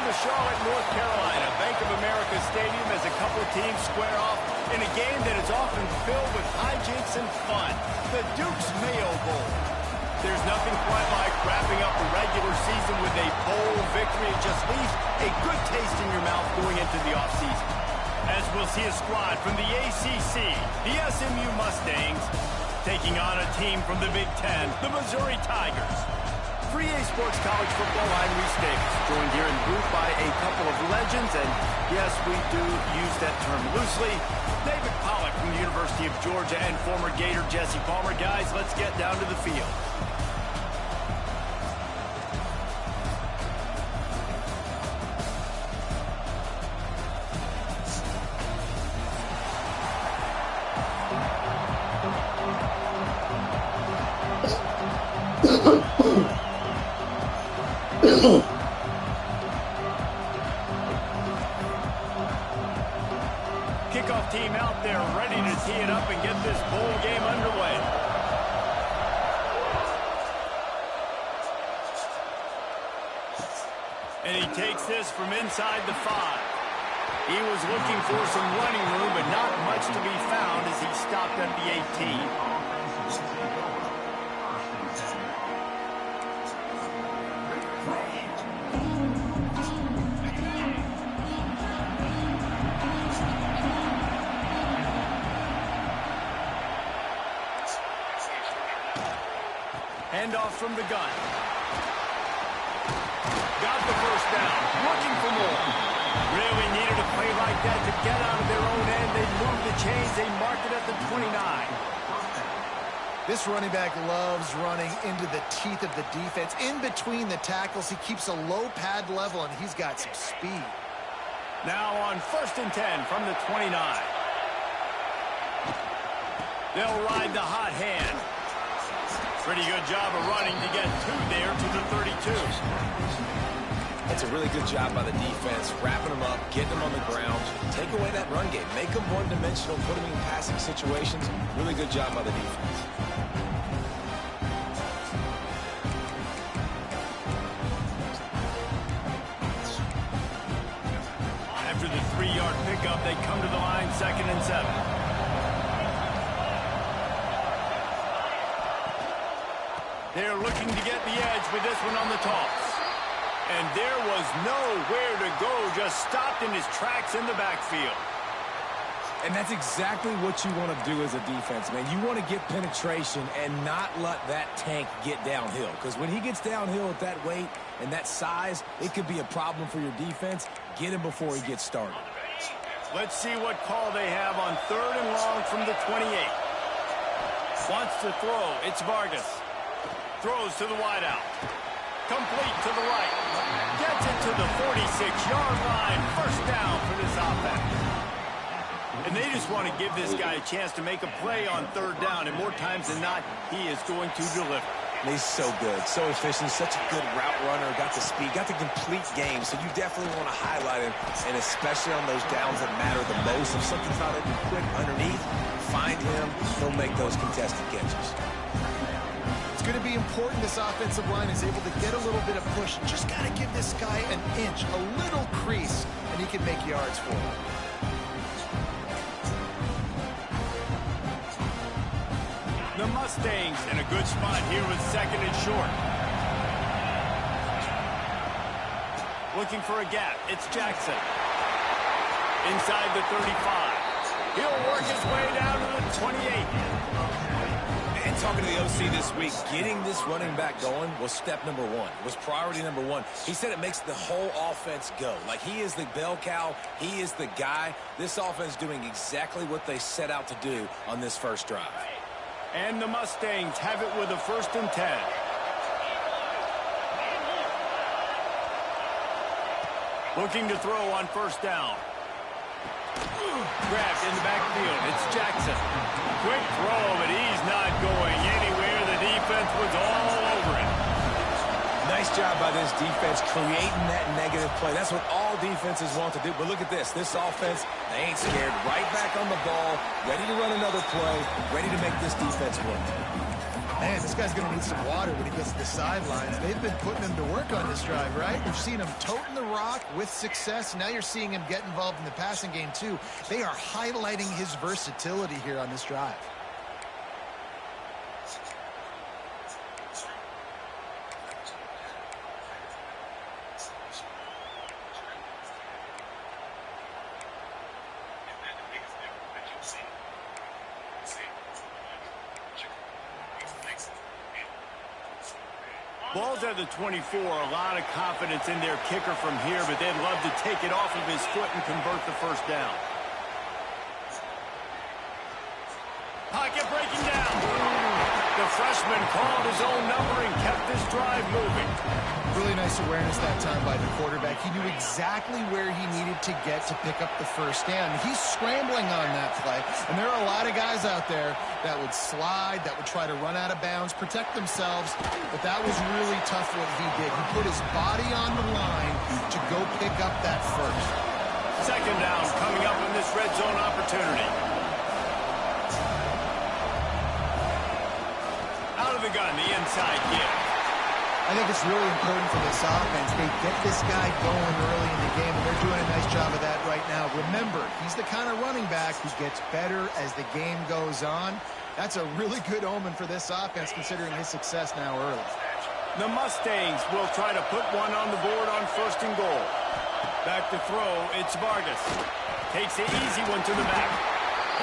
to Charlotte, North Carolina. Bank of America Stadium as a couple of teams square off in a game that is often filled with hijinks and fun. The Duke's Mayo Bowl. There's nothing quite like wrapping up the regular season with a bowl victory. It just leaves a good taste in your mouth going into the offseason. As we'll see a squad from the ACC, the SMU Mustangs, taking on a team from the Big Ten, the Missouri Tigers. For EA Sports College Football, I'm Reese Davis, joined here in booth by a couple of legends, and yes, we do use that term loosely. David Pollack from the University of Georgia and former Gator Jesse Palmer. Guys, let's get down to the field. Kickoff team out there ready to tee it up and get this bowl game underway. And he takes this from inside the 5. He was looking for some running room, but not much to be found as he stopped at the 18. Handoff from the gun. Got the first down. Looking for more. Really needed a play like that to get out of their own end. They moved the chains. They marked it at the 29. This running back loves running into the teeth of the defense. In between the tackles, he keeps a low pad level, and he's got some speed. Now on 1st and 10 from the 29. They'll ride the hot hand. Pretty good job of running to get 2 there to the 32. That's a really good job by the defense, wrapping them up, getting them on the ground. Take away that run game. Make them one-dimensional, put them in passing situations. Really good job by the defense. After the 3-yard pickup, they come to the line 2nd and 7. They're looking to get the edge with this one on the toss. And there was nowhere to go, just stopped in his tracks in the backfield. And that's exactly what you want to do as a defense, man. You want to get penetration and not let that tank get downhill. Because when he gets downhill at that weight and that size, it could be a problem for your defense. Get him before he gets started. Let's see what call they have on 3rd and long from the 28. Wants to throw. It's Vargas. Throws to the wideout. Complete to the right. Gets it to the 46-yard line. 1st down for this offense. And they just want to give this guy a chance to make a play on 3rd down. And more times than not, he is going to deliver. And he's so good, so efficient, such a good route runner, got the speed, got the complete game. So you definitely want to highlight him, and especially on those downs that matter the most. If something's not open quick underneath, find him. He'll make those contested catches. It's going to be important this offensive line is able to get a little bit of push. Just got to give this guy an inch, a little crease, and he can make yards for him. The Mustangs in a good spot here with 2nd and short. Looking for a gap. It's Jackson. Inside the 35. He'll work his way down to the 28. And talking to the OC this week, getting this running back going was step number 1. It was priority number 1. He said it makes the whole offense go. Like, he is the bell cow. He is the guy. This offense doing exactly what they set out to do on this first drive. And the Mustangs have it with a 1st and 10. Looking to throw on 1st down. Grabbed in the backfield. It's Jackson. Quick throw, but he's not going anywhere. The defense was all over it. Nice job by this defense creating that negative play. That's what all defenses want to do. But look at this. This offense, they ain't scared. Right back on the ball, ready to run another play, ready to make this defense work. Man, this guy's going to need some water when he gets to the sidelines. They've been putting him to work on this drive, right? We've seen him toting the rock with success. Now you're seeing him get involved in the passing game too. They are highlighting his versatility here on this drive. Ball's at the 24, a lot of confidence in their kicker from here, but they'd love to take it off of his foot and convert the first down. Pocket breaking down. The freshman called his own number and kept this drive moving. Really nice awareness that time by the quarterback. He knew exactly where he needed to get to pick up the first down. He's scrambling on that play, and there are a lot of guys out there that would slide, that would try to run out of bounds, protect themselves, but that was really tough what he did. He put his body on the line to go pick up that first. Second down coming up in this red zone opportunity. Out of the gun, the inside give. I think it's really important for this offense. They get this guy going early in the game, and they're doing a nice job of that right now. Remember, he's the kind of running back who gets better as the game goes on. That's a really good omen for this offense, considering his success now early. The Mustangs will try to put one on the board on first and goal. Back to throw, it's Vargas. Takes the easy one to the back.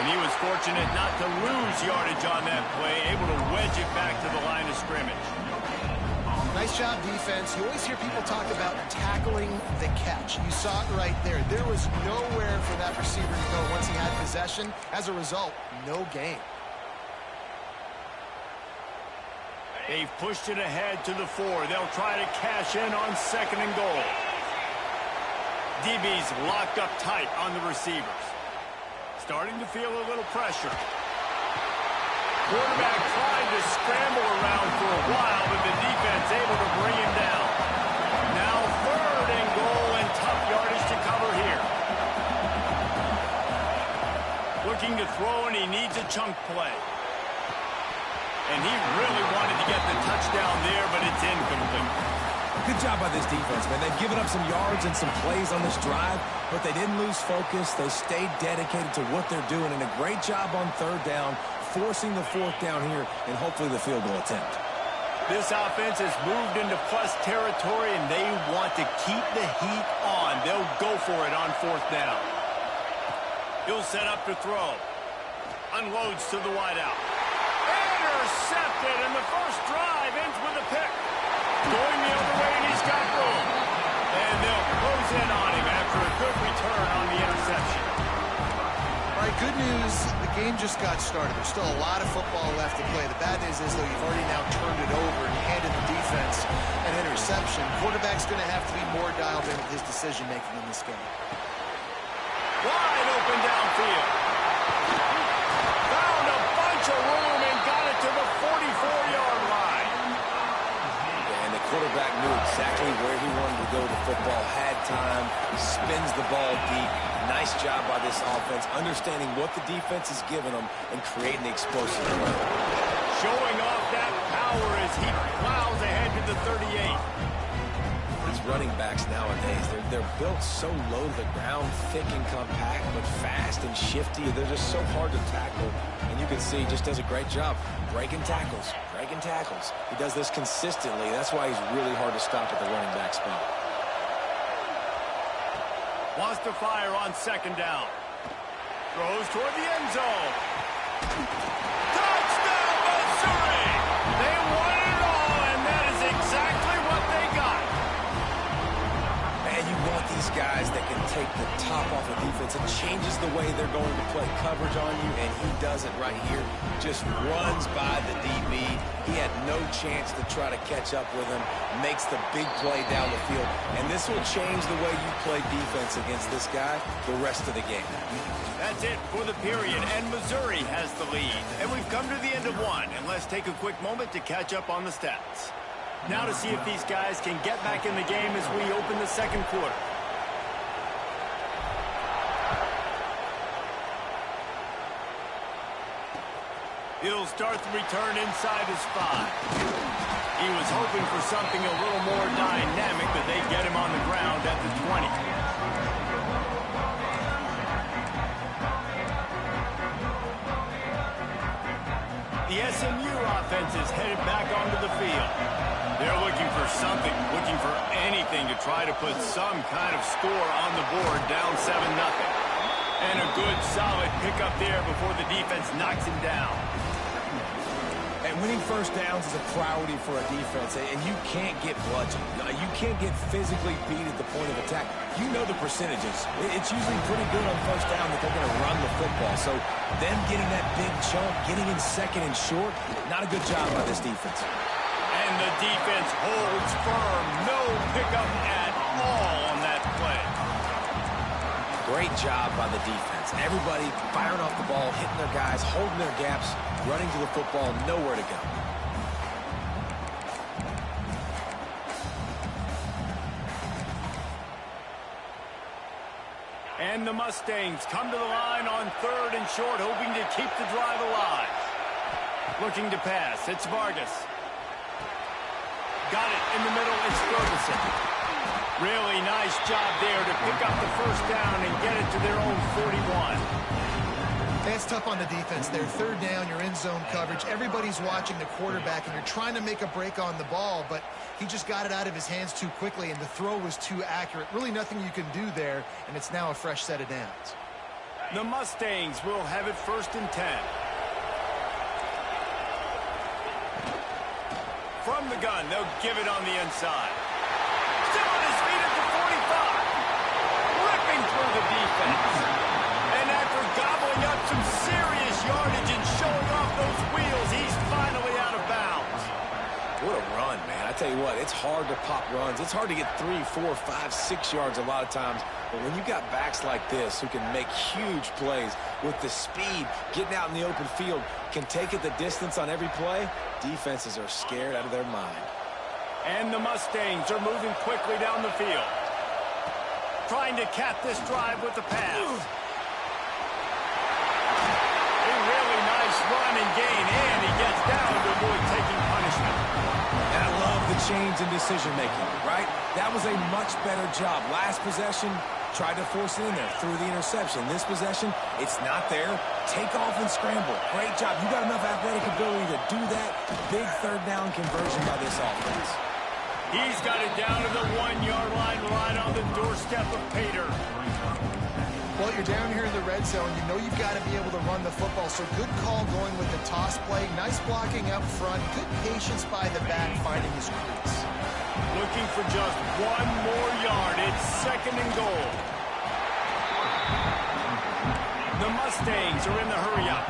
And he was fortunate not to lose yardage on that play, able to wedge it back to the line of scrimmage. Nice job, defense. You always hear people talk about tackling the catch. You saw it right there. There was nowhere for that receiver to go once he had possession. As a result, no gain. They've pushed it ahead to the 4. They'll try to cash in on second and goal. DB's locked up tight on the receivers. Starting to feel a little pressure. Quarterback tried to scramble around for a while, but the defense able to bring him down. Now third and goal and tough yardage to cover here. Looking to throw, and he needs a chunk play. And he really wanted to get the touchdown there, but it's incomplete. Good job by this defense, man. They've given up some yards and some plays on this drive, but they didn't lose focus. They stayed dedicated to what they're doing, and a great job on third down, forcing the fourth down here, and hopefully the field goal attempt. This offense has moved into plus territory, and they want to keep the heat on. They'll go for it on fourth down. He'll set up to throw. Unloads to the wideout. Intercepted, and the first drive ends with a pick. Going the other way, and he's got room. And they'll close in on him after a good return on the interception. All right, good news. The game just got started. There's still a lot of football left to play. The bad news is, though, you've already now turned it over and handed the defense an interception. Quarterback's going to have to be more dialed in with his decision-making in this game. Wide open downfield. Found a bunch of room and got it to the 44-yard line. And the quarterback knew exactly where he wanted to go with the football, had time, spins the ball deep. Nice job by this offense, understanding what the defense is giving them and creating the explosive play. Showing off that power as he plows ahead to the 38. These running backs nowadays, they're built so low to the ground, thick and compact, but fast and shifty. They're just so hard to tackle. And you can see he just does a great job breaking tackles, breaking tackles. He does this consistently. That's why he's really hard to stop at the running back spot. Wants to fire on second down. Throws toward the end zone. Touchdown, Missouri! They won it all, and that is exactly what they got. Man, you want these guys that can take the top off the defense. It changes the way they're going to play coverage on you, and he does it right here. Just runs by the DB. He had no chance to try to catch up with him. Makes the big play down the field. And this will change the way you play defense against this guy the rest of the game. That's it for the period, and Missouri has the lead. And we've come to the end of one, and let's take a quick moment to catch up on the stats. Now to see if these guys can get back in the game as we open the second quarter. He'll start the return inside his 5. He was hoping for something a little more dynamic, but they get him on the ground at the 20. The SMU offense is headed back onto the field. They're looking for something, looking for anything to try to put some kind of score on the board, down 7-0. And a good, solid pickup there before the defense knocks him down. And winning first downs is a priority for a defense, and you can't get bludgeoned. You can't get physically beat at the point of attack. You know the percentages. It's usually pretty good on first down that they're going to run the football. So them getting that big chunk, getting in second and short, not a good job by this defense. And the defense holds firm. No pickup at all on that play. Great job by the defense. Everybody firing off the ball, hitting their guys, holding their gaps, running to the football, nowhere to go. And the Mustangs come to the line on 3rd and short, hoping to keep the drive alive. Looking to pass. It's Vargas. Got it in the middle. It's Ferguson. Really nice job there to pick up the first down and get it to their own 41. It's tough on the defense there. 3rd down, you're in zone coverage. Everybody's watching the quarterback, and you're trying to make a break on the ball, but he just got it out of his hands too quickly, and the throw was too accurate. Really nothing you can do there, and it's now a fresh set of downs. The Mustangs will have it 1st and 10. From the gun, they'll give it on the inside. Still on his feet at the 45. Ripping through the defense. And after gobbling up some serious yardage and showing off those wheels, he's finally out of bounds. What a run, man. I tell you what, it's hard to pop runs. It's hard to get 3, 4, 5, 6 yards a lot of times. But when you got backs like this who can make huge plays with the speed, getting out in the open field, can take it the distance on every play, defenses are scared out of their mind. And the Mustangs are moving quickly down the field. Trying to cap this drive with the pass. A really nice run and gain, and he gets down to avoid taking punishment. And I love the change in decision-making, right? That was a much better job. Last possession, tried to force it in there through the interception. This possession, it's not there. Take off and scramble. Great job. You got enough athletic ability to do that. Big 3rd down conversion by this offense. He's got it down to the 1-yard line right on the doorstep of Pater. Well, you're down here in the red zone. You know you've got to be able to run the football, so good call going with the toss play. Nice blocking up front. Good patience by the back finding his crease. Looking for just 1 more yard. It's 2nd and goal. The Mustangs are in the hurry-up.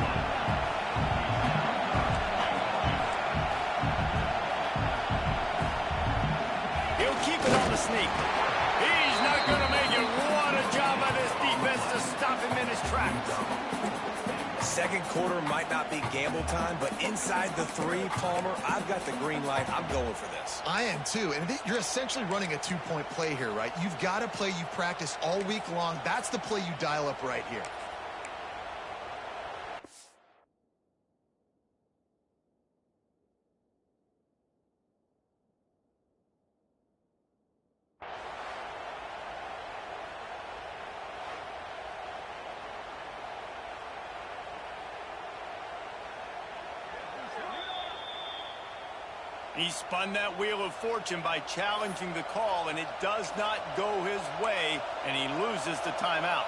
He'll keep it on the sneak. He's not going to make it. What a job by this defense to stop him in his tracks. 2nd quarter might not be gamble time, but inside the 3, Palmer, I've got the green light. I'm going for this. I am too, and you're essentially running a 2-point play here, right? You've got a play you practiced all week long. That's the play you dial up right here. He spun that wheel of fortune by challenging the call, and it does not go his way, and he loses the timeout.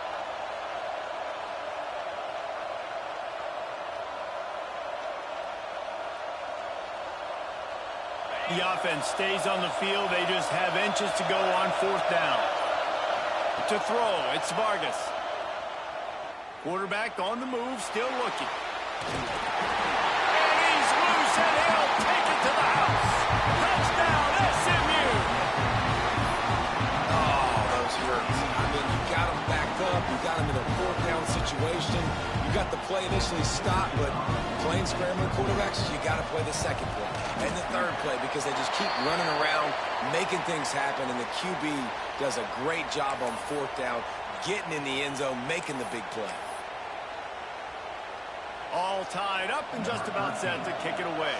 The offense stays on the field. They just have inches to go on 4th down. To throw, it's Vargas. Quarterback on the move, still looking. And he's loose, and he'll take it to the house. Touchdown, SMU! Oh, those hurts. I mean, you got them backed up. You got them in a 4th down situation. You got the play initially stopped, but playing scrambling quarterbacks, you got to play the 2nd play and the 3rd play because they just keep running around, making things happen, and the QB does a great job on 4th down, getting in the end zone, making the big play. All tied up and just about set to kick it away.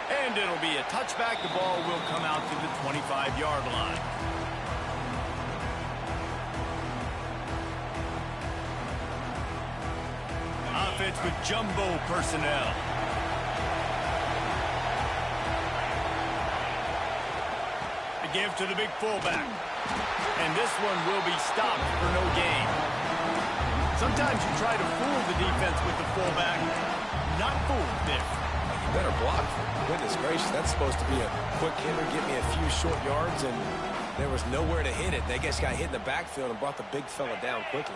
And it'll be a touchback. The ball will come out to the 25-yard line. Offense with jumbo personnel. A give to the big fullback. And this one will be stopped for no gain. Sometimes you try to fool the defense with the fullback. Not fooled there. You better block. Goodness gracious, that's supposed to be a quick hitter, get me a few short yards, and there was nowhere to hit it. They just got hit in the backfield and brought the big fella down quickly.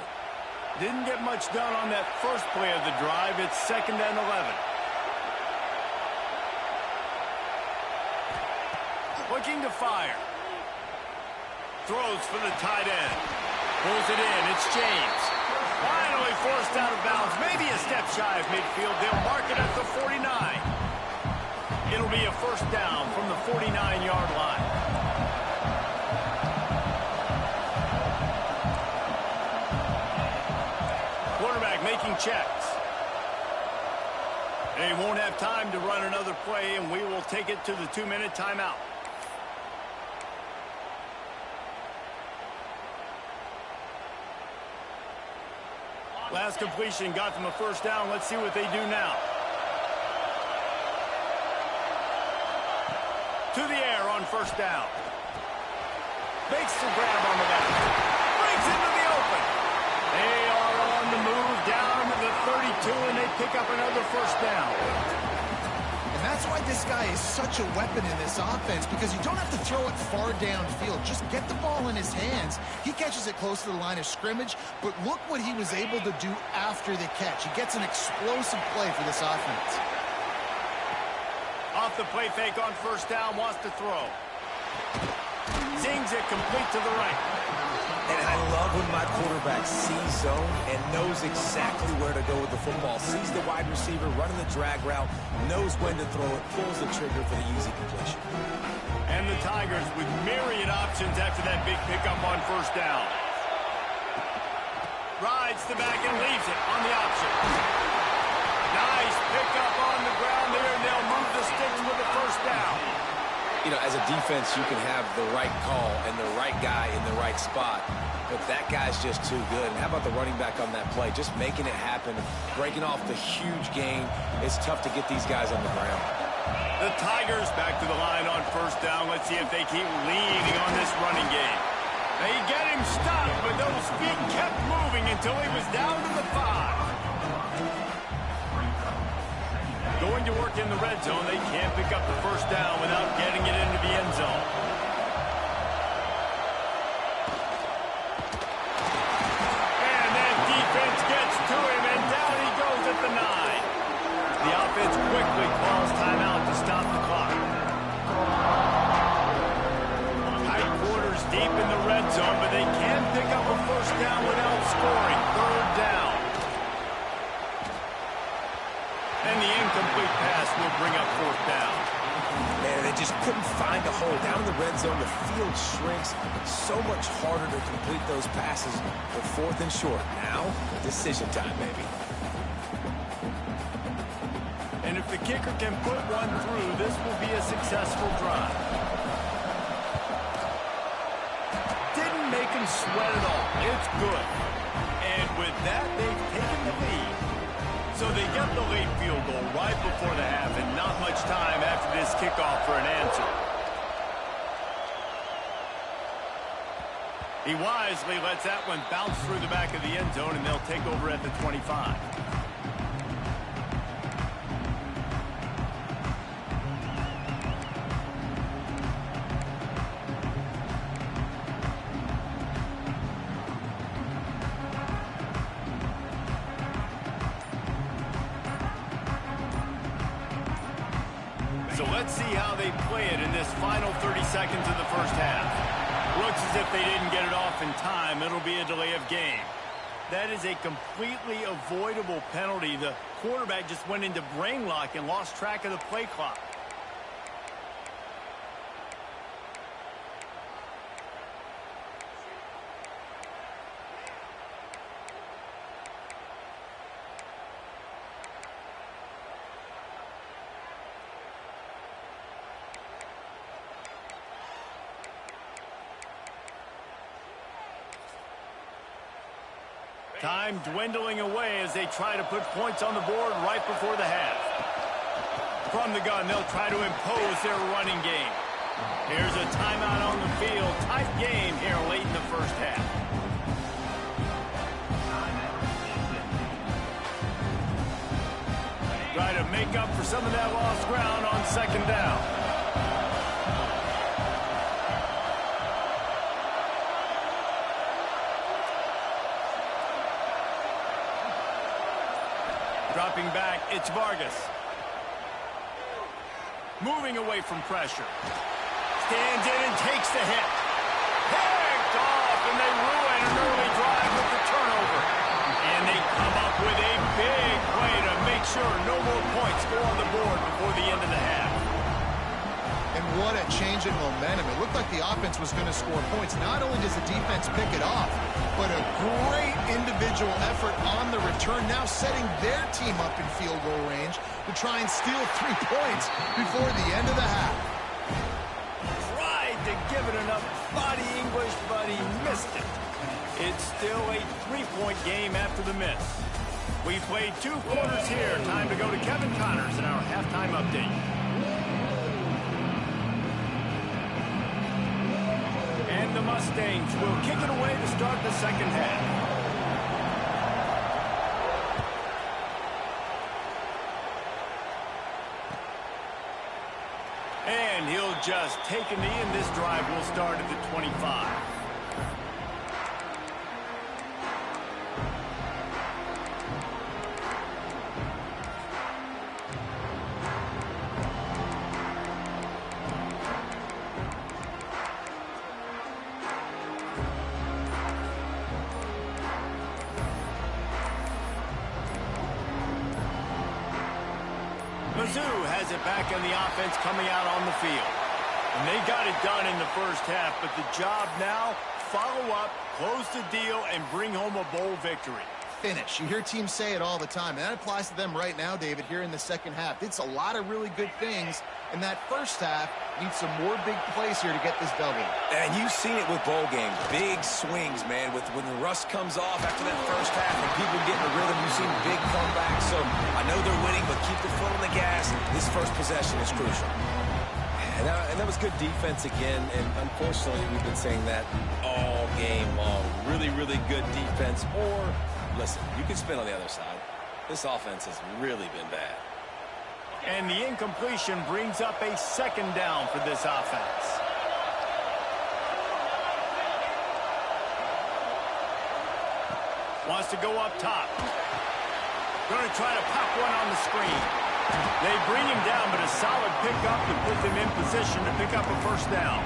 Didn't get much done on that first play of the drive. It's 2nd and 11. Looking to fire. Throws for the tight end. Pulls it in. It's James. Finally forced out of bounds. Maybe a step shy of midfield. They'll mark it at the 49. It'll be a first down from the 49-yard line. Quarterback making checks. They won't have time to run another play, and we will take it to the 2-minute timeout. Last completion got them a first down. Let's see what they do now. To the air on first down. Makes the grab on the back. Brings into the open. They are on the move down to the 32, and they pick up another first down. And that's why this guy is such a weapon in this offense, because you don't have to throw it far downfield. Just get the ball in his hands. He catches it close to the line of scrimmage, but look what he was able to do after the catch. He gets an explosive play for this offense. Off the play fake on first down, wants to throw. Zings it complete to the right. And I love when my quarterback sees zone and knows exactly where to go with the football. Sees the wide receiver running the drag route, knows when to throw it, pulls the trigger for the easy completion. And the Tigers with myriad options after that big pickup on first down. Rides the back and leaves it on the option. Nice pickup on the ground there, and they'll move the sticks with the first down. You know, as a defense, you can have the right call and the right guy in the right spot, but that guy's just too good. And how about the running back on that play? Just making it happen, breaking off the huge gain. It's tough to get these guys on the ground. The Tigers back to the line on first down. Let's see if they keep leaning on this running game. They get him stopped, but those feet kept moving until he was down to the 5. Going to work in the red zone. They can't pick up the first down without getting it into the end zone. And that defense gets to him, and down he goes at the 9. The offense quickly calls timeout to stop the clock. Tight quarters deep in the red zone, but they can pick up a first down without scoring. Third down. And the incomplete pass will bring up fourth down. Man, they just couldn't find a hole. Down in the red zone, the field shrinks. It's so much harder to complete those passes for fourth and short. Now, decision time, baby. And if the kicker can put one through, this will be a successful drive. Didn't make him sweat at all. It's good. And with that, they've taken the lead. So they get the late field goal right before the half, and not much time after this kickoff for an answer. He wisely lets that one bounce through the back of the end zone, and they'll take over at the 25. So let's see how they play it in this final 30 seconds of the first half. Looks as if they didn't get it off in time. It'll be a delay of game. That is a completely avoidable penalty. The quarterback just went into brain lock and lost track of the play clock. Time dwindling away as they try to put points on the board right before the half. From the gun, they'll try to impose their running game. Here's a timeout on the field. Tight game here late in the first half. Try to make up for some of that lost ground on second down. Dropping back, it's Vargas. Moving away from pressure. Stands in and takes the hit. Picked off, and they ruin an early drive with the turnover. And they come up with a big play to make sure no more points go on the board before the end of the half. And what a change in momentum. It looked like the offense was going to score points. Not only does the defense pick it off, but a great individual effort on the return, now setting their team up in field goal range to try and steal 3 points before the end of the half. Tried to give it enough body English, but he missed it. It's still a 3-point game after the miss. We played 2 quarters here. Time to go to Kevin Connors in our halftime update. And the Mustangs will kick it away to start the second half. And he'll just take a knee, and this drive will start at the 25. Mizzou has it back on the offense coming out on the field. And they got it done in the first half, but the job now, follow up, close the deal, and bring home a bowl victory. Finish. You hear teams say it all the time, and that applies to them right now, David, here in the second half. It's a lot of really good things in that first half. Need some more big plays here to get this double. And you've seen it with bowl games. Big swings, man. When the rust comes off after that first half and people get in the rhythm, you've seen big comebacks. So I know they're winning, but keep the foot on the gas. This first possession is crucial. And that was good defense again. And unfortunately, we've been saying that all game long. Really, really good defense. Or, listen, you can spin on the other side. This offense has really been bad. And the incompletion brings up a second down for this offense. Wants to go up top. Going to try to pop one on the screen. They bring him down, but a solid pickup to put them in position to pick up a first down.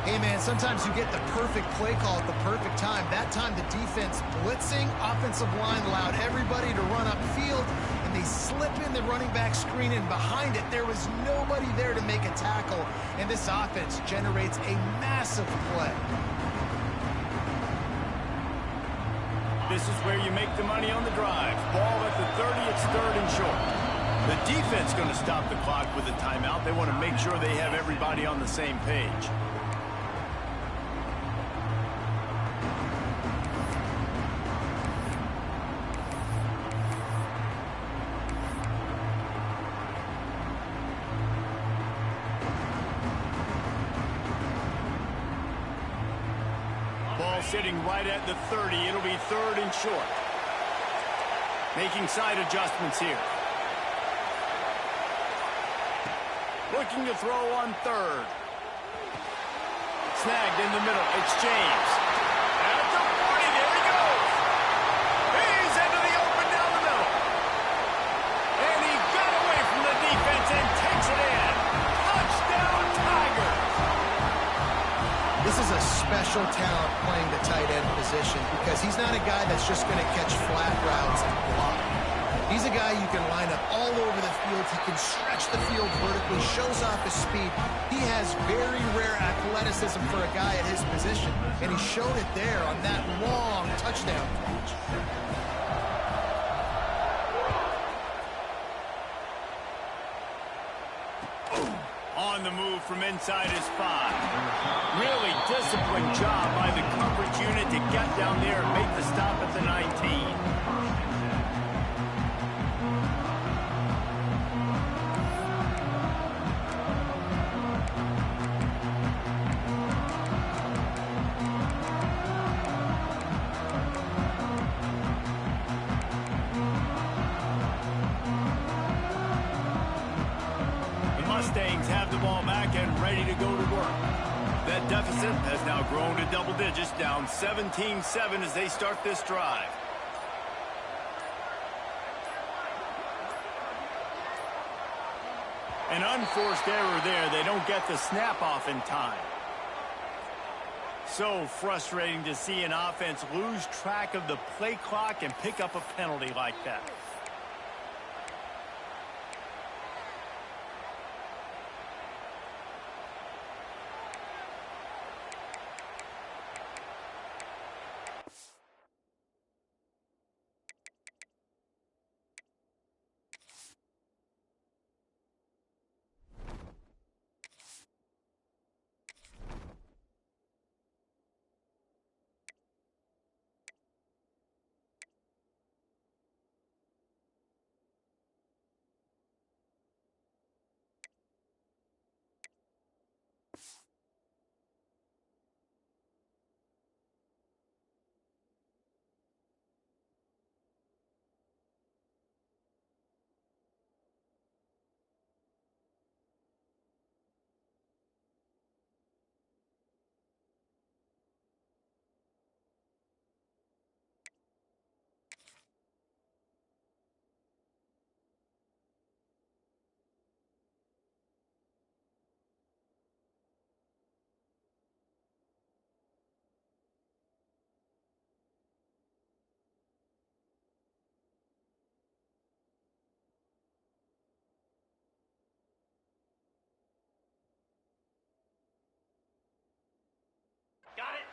Hey, man, sometimes you get the perfect play call at the perfect time. That time the defense blitzing, offensive line allowed everybody to run upfield, and they slip in the running back screen, and behind it there was nobody there to make a tackle, and this offense generates a massive play. This is where you make the money on the drive. Ball at the 30, it's 3rd and short. The defense going to stop the clock with a timeout. They want to make sure they have everybody on the same page. Ball sitting right at the 30. It'll be 3rd and short. Making side adjustments here. Looking to throw on 3rd. Snagged in the middle. It's James. At the 40. There he goes. He's into the open down the middle. And he got away from the defense and takes it in. Touchdown, Tigers. This is a special talent playing the tight end position because he's not a guy that's just going to catch flat routes and block. He's a guy you can line up all over the field. He can stretch the field vertically, shows off his speed. He has very rare athleticism for a guy at his position, and he showed it there on that long touchdown catch. On on the move from inside his 5. Really disciplined job by the coverage unit to get down there and make the stop at the 19. Mustangs have the ball back and ready to go to work. That deficit has now grown to double digits, down 17-7 as they start this drive. An unforced error there. They don't get the snap off in time. So frustrating to see an offense lose track of the play clock and pick up a penalty like that. Got it?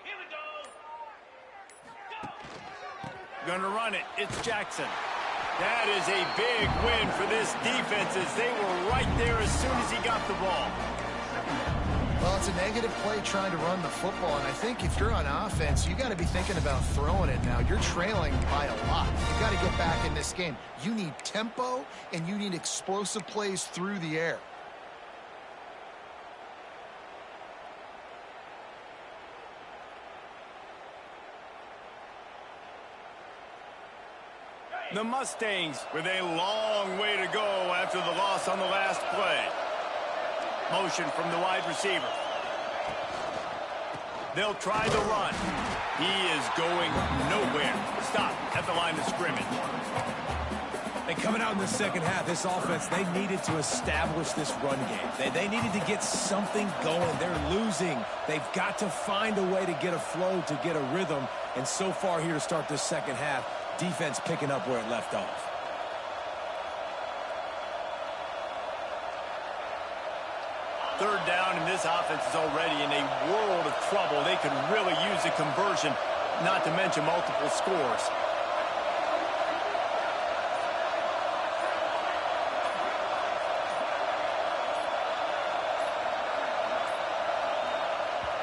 Here we go. Gonna run it. It's Jackson. That is a big win for this defense as they were right there as soon as he got the ball. Well, it's a negative play trying to run the football, and I think if you're on offense, you got to be thinking about throwing it now. You're trailing by a lot. You got to get back in this game. You need tempo, and you need explosive plays through the air. The Mustangs with a long way to go after the loss on the last play. Motion from the wide receiver. They'll try the run. He is going nowhere. Stop at the line of scrimmage. And coming out in the second half, this offense, they needed to establish this run game. They needed to get something going. They're losing. They've got to find a way to get a flow, to get a rhythm. And so far here to start this second half, defense picking up where it left off. Third down, and this offense is already in a world of trouble. They could really use a conversion, not to mention multiple scores.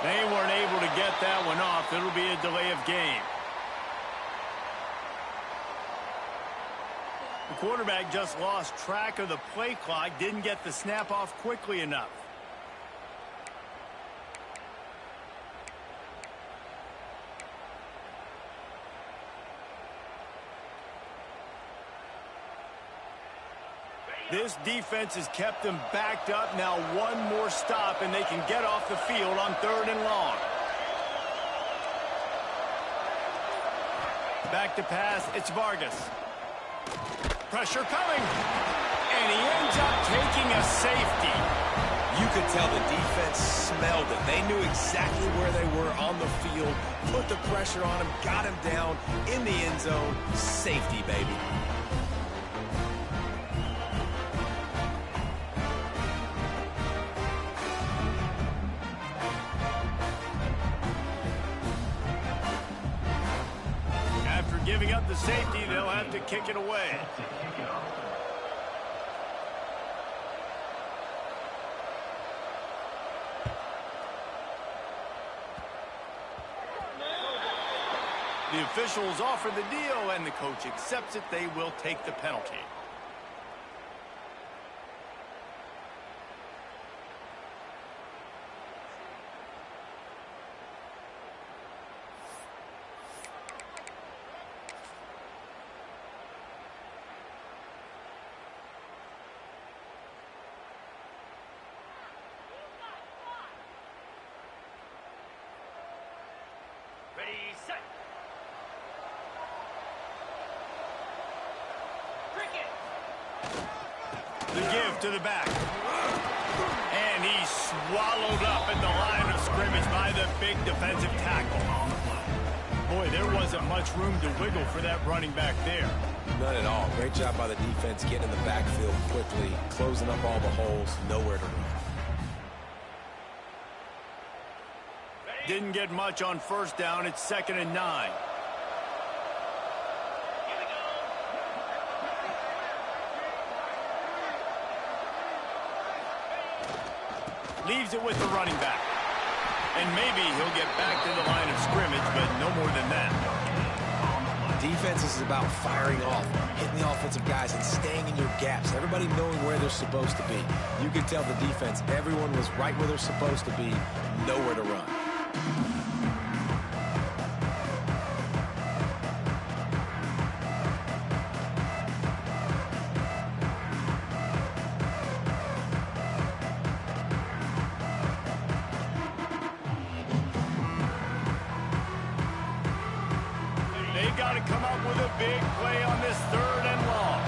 They weren't able to get that one off. It'll be a delay of game. The quarterback just lost track of the play clock, didn't get the snap off quickly enough. This defense has kept them backed up. Now one more stop, and they can get off the field on 3rd and long. Back to pass. It's Vargas. Pressure coming. And he ends up taking a safety. You could tell the defense smelled it. They knew exactly where they were on the field, put the pressure on him, got him down in the end zone. Safety, baby. After giving up the safety, they'll have to kick it away. The officials offer the deal, and the coach accepts it. They will take the penalty. Ready, set. Cricket. The give to the back. And he's swallowed up at the line of scrimmage by the big defensive tackle. Boy, there wasn't much room to wiggle for that running back there. None at all. Great job by the defense getting in the backfield quickly, closing up all the holes, nowhere to run. Didn't get much on first down. It's 2nd and 9. Here we go. Leaves it with the running back. And maybe he'll get back to the line of scrimmage, but no more than that. Defense is about firing off, hitting the offensive guys, and staying in your gaps. Everybody knowing where they're supposed to be. You could tell the defense, everyone was right where they're supposed to be, nowhere to run. They've got to come up with a big play on this 3rd and long.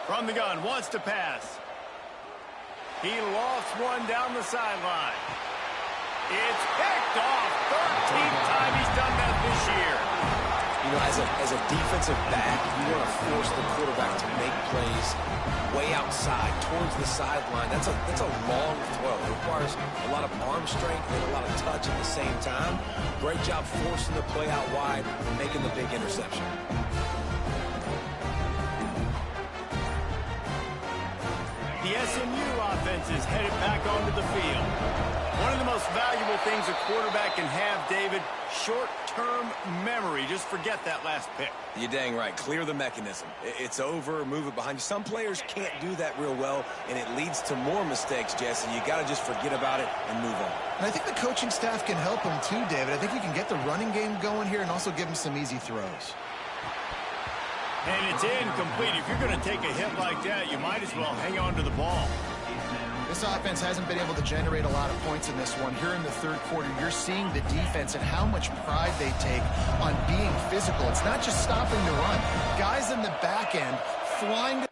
From the gun, wants to pass. He lofts one down the sideline. It's picked off. 13th time he's done that this year. You know, as a defensive back, you want to force the quarterback to make plays way outside, towards the sideline. That's a long throw. It requires a lot of arm strength and a lot of touch at the same time. Great job forcing the play out wide and making the big interception. The SMU offense is headed back onto the field. One of the most valuable things a quarterback can have, David, short-term memory. Just forget that last pick. You're dang right. Clear the mechanism. It's over, move it behind you. Some players can't do that real well, and it leads to more mistakes, Jesse. You got to just forget about it and move on. And I think the coaching staff can help him too, David. I think you can get the running game going here and also give him some easy throws. And it's incomplete. If you're going to take a hit like that, you might as well hang on to the ball. This offense hasn't been able to generate a lot of points in this one. Here in the 3rd quarter, you're seeing the defense and how much pride they take on being physical. It's not just stopping the run. Guys in the back end flying to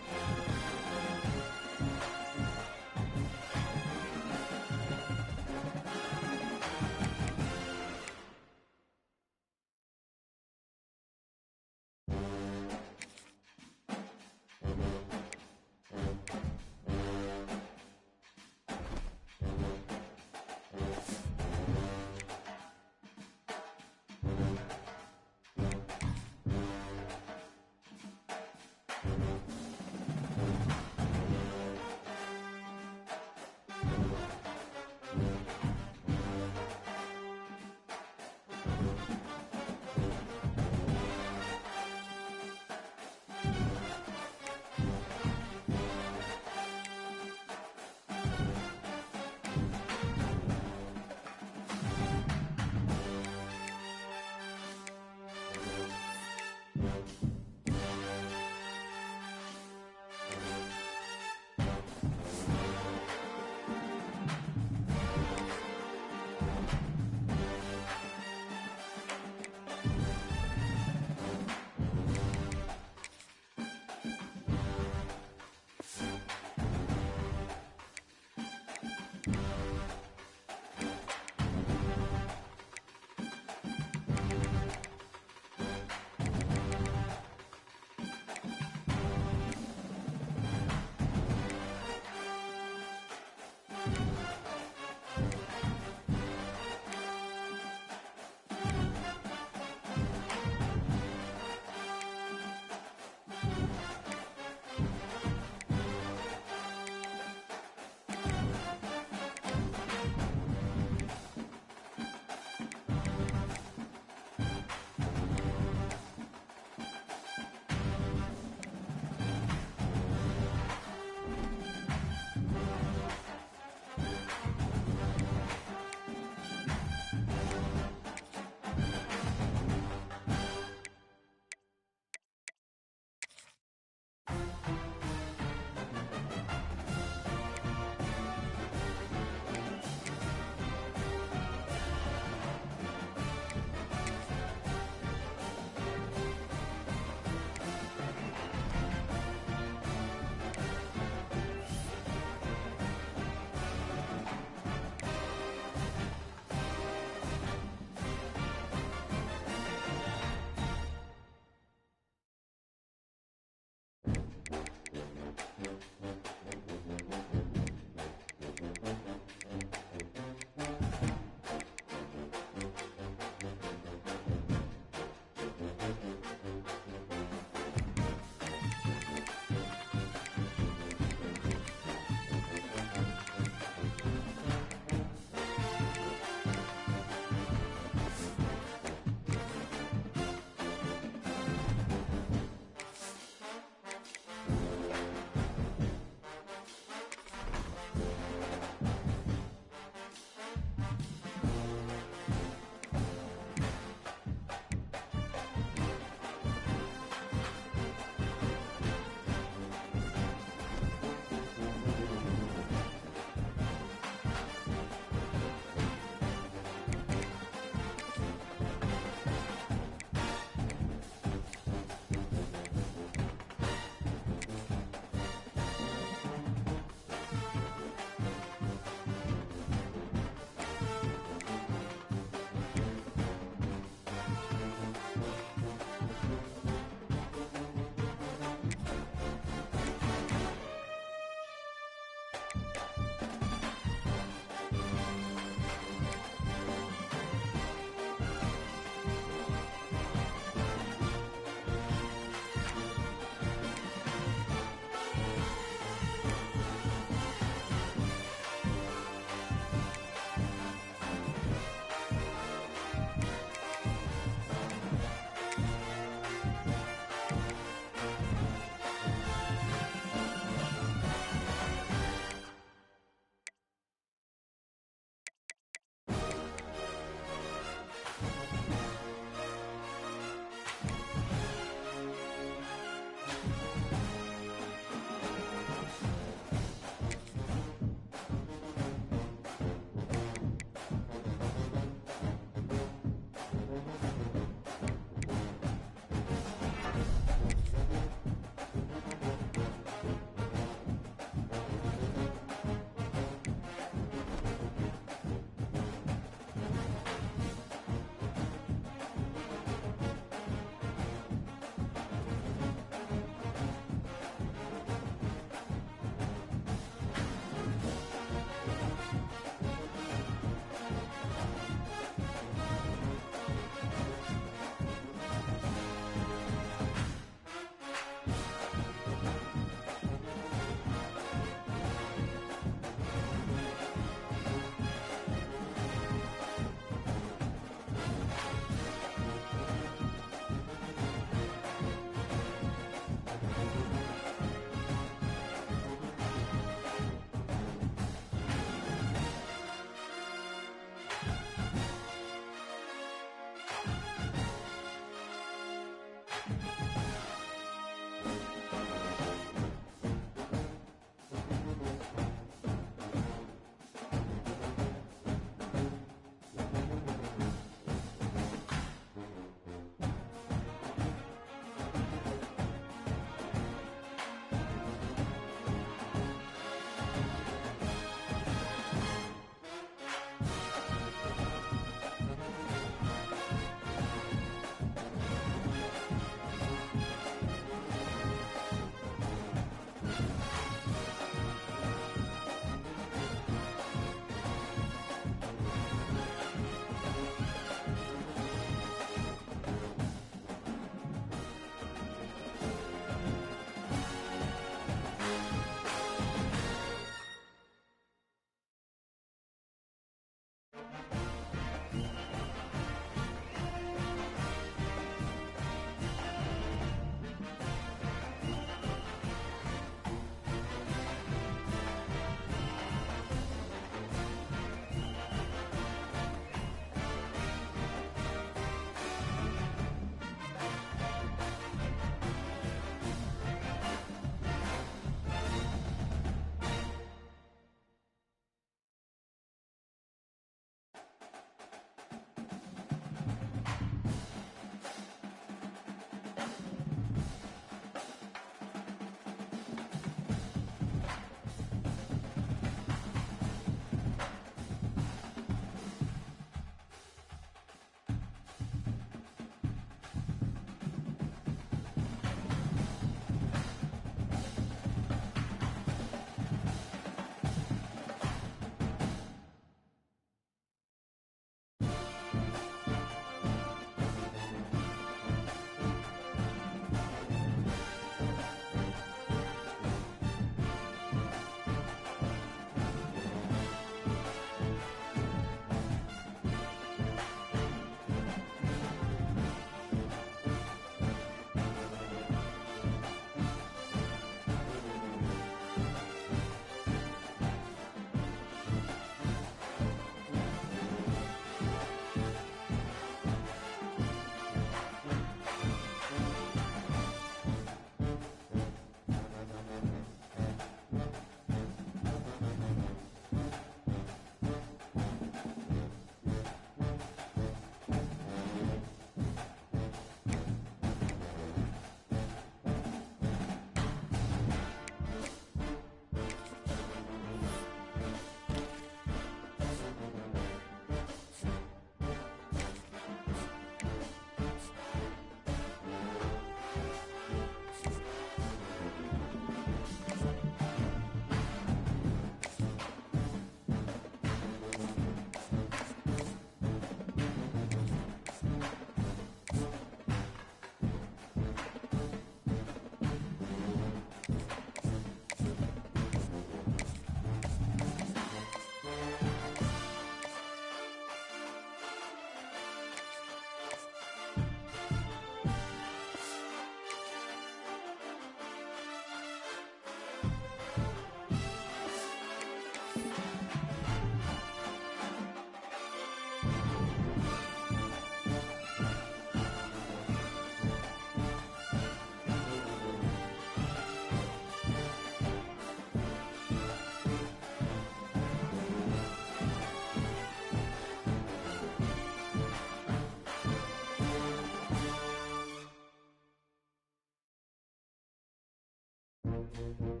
game.